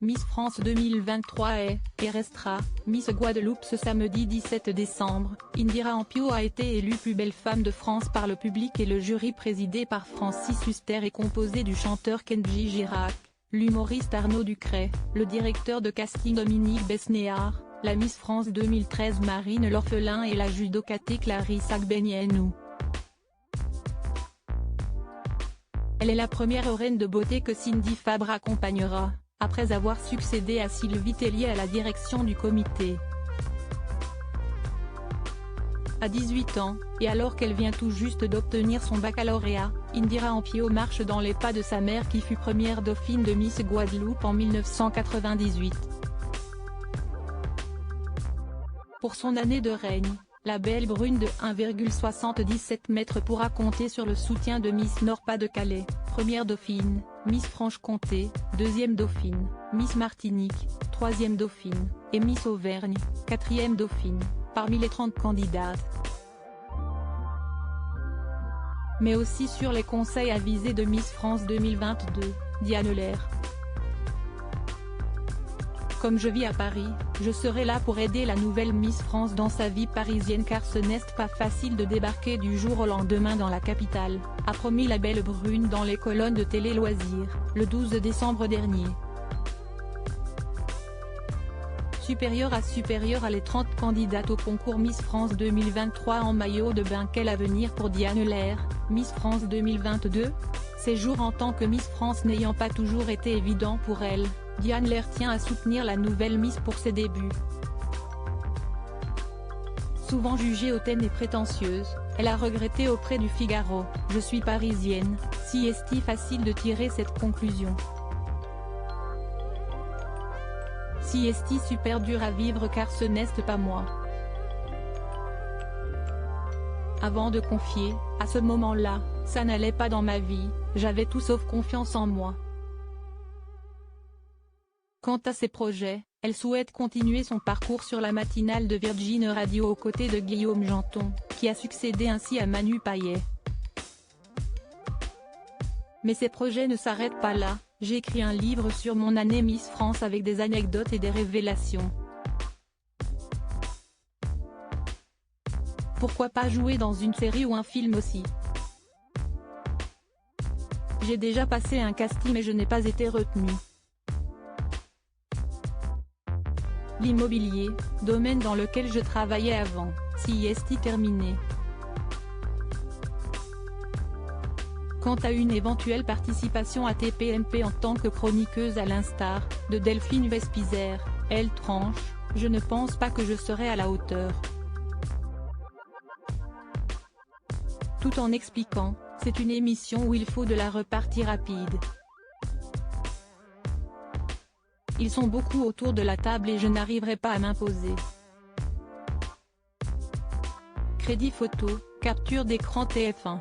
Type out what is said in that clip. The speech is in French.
Miss France 2023 est, et restera, Miss Guadeloupe ce samedi 17 décembre. Indira Ampio a été élue plus belle femme de France par le public et le jury présidé par Francis Huster est composé du chanteur Kenji Girac, l'humoriste Arnaud Ducret, le directeur de casting Dominique Besnéard, la Miss France 2013 Marine L'Orphelin et la judokaté Clarisse Agbenienou. Elle est la première reine de beauté que Cindy Fabre accompagnera, après avoir succédé à Sylvie Tellier à la direction du comité. À 18 ans, et alors qu'elle vient tout juste d'obtenir son baccalauréat, Indira Ampio marche dans les pas de sa mère qui fut première dauphine de Miss Guadeloupe en 1998. Pour son année de règne, la belle brune de 1,77 m pourra compter sur le soutien de Miss Nord-Pas-de-Calais, première dauphine, Miss Franche-Comté, deuxième dauphine, Miss Martinique, troisième dauphine, et Miss Auvergne, quatrième dauphine, parmi les 30 candidates. Mais aussi sur les conseils avisés de Miss France 2022, Diane Lair. Comme je vis à Paris, je serai là pour aider la nouvelle Miss France dans sa vie parisienne car ce n'est pas facile de débarquer du jour au lendemain dans la capitale, a promis la belle brune dans les colonnes de Télé Loisirs, le 12 décembre dernier. Supérieure à les 30 candidates au concours Miss France 2023 en maillot de bain, quel avenir pour Diane Lair, Miss France 2022 ? Ses jours en tant que Miss France n'ayant pas toujours été évidents pour elle, Diane Lair tient à soutenir la nouvelle Miss pour ses débuts. Souvent jugée hautaine et prétentieuse, elle a regretté auprès du Figaro « Je suis parisienne », si est-il facile de tirer cette conclusion. Si est-il super dur à vivre car ce n'est pas moi. Avant de confier, à ce moment-là, ça n'allait pas dans ma vie, j'avais tout sauf confiance en moi. Quant à ses projets, elle souhaite continuer son parcours sur la matinale de Virgin Radio aux côtés de Guillaume Janton, qui a succédé ainsi à Manu Payet. Mais ses projets ne s'arrêtent pas là, j'ai écrit un livre sur mon année Miss France avec des anecdotes et des révélations. Pourquoi pas jouer dans une série ou un film aussi? J'ai déjà passé un casting mais je n'ai pas été retenue. L'immobilier, domaine dans lequel je travaillais avant, si est terminé. Quant à une éventuelle participation à TPMP en tant que chroniqueuse à l'instar de Delphine Vespizer, elle tranche, je ne pense pas que je serai à la hauteur. Tout en expliquant, c'est une émission où il faut de la repartie rapide. Ils sont beaucoup autour de la table et je n'arriverai pas à m'imposer. Crédit photo, capture d'écran TF1.